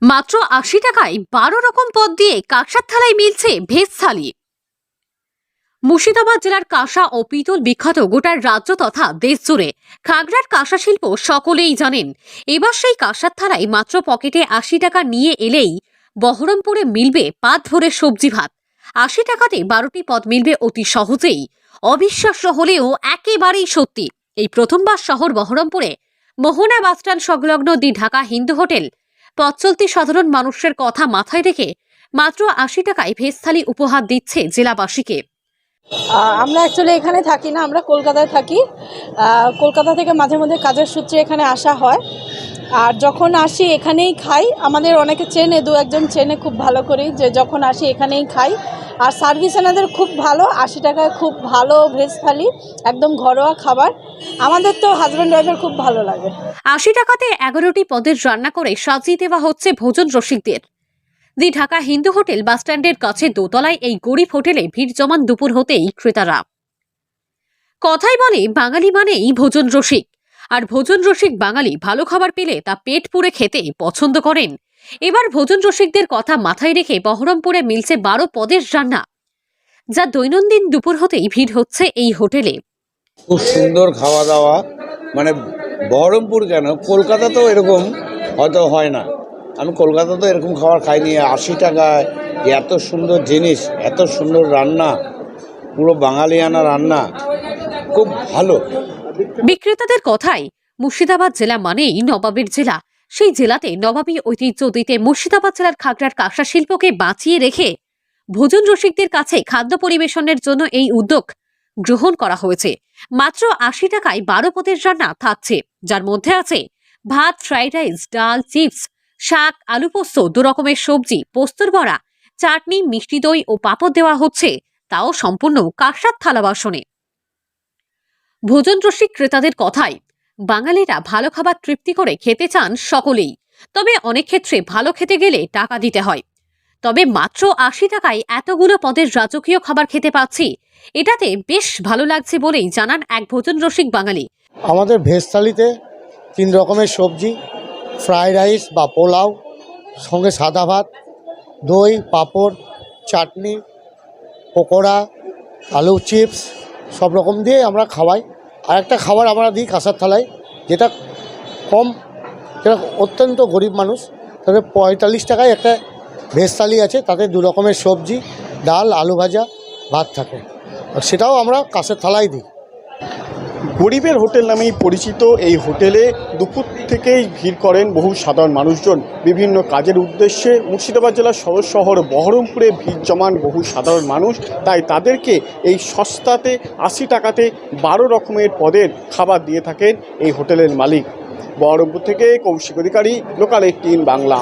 মাত্র ৮০ টাকায় ১২ রকম পদ দিয়ে কাঁসার থালায় মিলছে ভেজ থালি। মুর্শিদাবাদ জেলার কাঁসা ও পিতল বিখ্যাত গোটা রাজ্য তথা দেশ জুড়ে। খাগড়ার কাঁসা শিল্প সকলেই জানেন। এবার সেই কাঁসার থালায় মাত্র পকেটে ৮০ টাকা নিয়ে এলেই বহরমপুরে মিলবে পাত ভরে সবজি ভাত। ৮০ টাকাতে ১২টি পদ মিলবে অতি সহজেই। অবিশ্বাস্য হলেও একেবারেই সত্যি। এই প্রথমবার শহর বহরমপুরে মোহনা বাসস্ট্যান্ড সংলগ্ন দি ঢাকা হিন্দু হোটেল পথ চলতি সাধারণ মানুষের কথা মাথায় রেখে মাত্র ৮০ টাকায় ভেজ থালি উপহার দিচ্ছে জেলাবাসীকে। আমরা অ্যাকচুয়ালি এখানে থাকি না, আমরা কলকাতায় থাকি। কলকাতা থেকে মাঝে মধ্যে কাজের সূত্রে এখানে আসা হয়, আর যখন আসি এখানেই খাই। আমাদের অনেকে চেনে, দু একজন চেনে খুব ভালো করে, যে যখন আসি এখানেই খাই। আর সার্ভিস এনাদের খুব ভালো। ৮০ টাকায় খুব ভালো ভেজ থালি, একদম ঘরোয়া খাবার। আমাদের তো হাজব্যান্ড ওয়াইফের খুব ভালো লাগে। ৮০ টাকাতে ১১টি পদের রান্না করে সাজিয়ে দেওয়া হচ্ছে ভোজন রসিকদের। দি ঢাকা হিন্দু হোটেল বাসস্ট্যান্ডের কাছে দোতলায় এই গরিব হোটেলে ভিড় জমান দুপুর হতেই ক্রেতারা। কথাই বলে বাঙালি মানেই ভোজন রসিক, আর ভোজন রসিক বাঙালি ভালো খাবার পেলে তা পেট পুরে খেতে পছন্দ করেন। এবার ভোজন রসিকদের কথা মাথায় রেখে বহরমপুরে মিলছে ১২ পদের রান্না, যা দৈনন্দিন দুপুর হতেই ভিড় হচ্ছে এই হোটেলে। খুব সুন্দর খাওয়া দাওয়া, মানে বহরমপুর কেন, কলকাতাতেও এরকম হয়তো হয় না। আমি কলকাতাতে এরকম খাবার খাইনি। ৮০ টাকায় এত সুন্দর জিনিস, এত সুন্দর রান্না, পুরো বাঙালিয়ানা রান্না, খুব ভালো। বিক্রেতাদের কথায় মুর্শিদাবাদ জেলা মানেই নবাবের জেলা। সেই জেলাতে নবাবী ঐতিহ্য দিতে মুর্শিদাবাদ জেলার খাগড়ার কাঁসা শিল্পকে বাঁচিয়ে রেখে ভোজন রসিকদের কাছে খাদ্য পরিবেশনের জন্য এই উদ্যোগ গ্রহণ করা হয়েছে। মাত্র ৮০ টাকায় ১২ পদের রান্না থাকছে, যার মধ্যে আছে ভাত, ফ্রাইড রাইস, ডাল, চিপস, শাক, আলু পোস্ত, ২ রকমের সবজি, পোস্তর বড়া, চাটনি, মিষ্টি দই ও পাঁপড় দেওয়া হচ্ছে, তাও সম্পূর্ণ কাঁসার থালা বাসনে। ভোজন রসিক ক্রেতাদের কথায় বাঙালিরা ভালো খাবার তৃপ্তি করে খেতে চান সকলেই, তবে অনেক ক্ষেত্রে ভালো খেতে গেলে টাকা দিতে হয়। তবে মাত্র ৮০ টাকায় এতগুলো পদের রাজকীয় খাবার খেতে পাচ্ছি, এটাতে বেশ ভালো লাগছে বলেই জানান এক ভোজন রসিক বাঙালি। আমাদের ভেজ থালিতে ৩ রকমের সবজি, ফ্রাইড রাইস বা পোলাও, সঙ্গে সাদা ভাত, দই, পাঁপড়, চাটনি, পকোড়া, আলু চিপস সব রকম দিয়ে আমরা খাওয়াই। আর একটা খাবার আমরা দিই কাঁসার থালায়, যেটা কম, যেটা অত্যন্ত গরিব মানুষ, তাদের ৪৫ টাকায় একটা ভেজ থালি আছে, তাতে ২ রকমের সবজি, ডাল, আলু ভাজা, ভাত থাকে, আর সেটাও আমরা কাঁসার থালায় দিই। গরিবের হোটেল নামেই পরিচিত এই হোটেলে দুপুর থেকেই ভিড় করেন বহু সাধারণ মানুষজন। বিভিন্ন কাজের উদ্দেশ্যে মুর্শিদাবাদ জেলার সদর শহর বহরমপুরে ভিড় জমান বহু সাধারণ মানুষ, তাই তাদেরকে এই সস্তাতে ৮০ টাকাতে ১২ রকমের পদের খাবার দিয়ে থাকেন এই হোটেলের মালিক। বহরমপুর থেকে কৌশিক অধিকারী, লোকাল ১৮ বাংলা।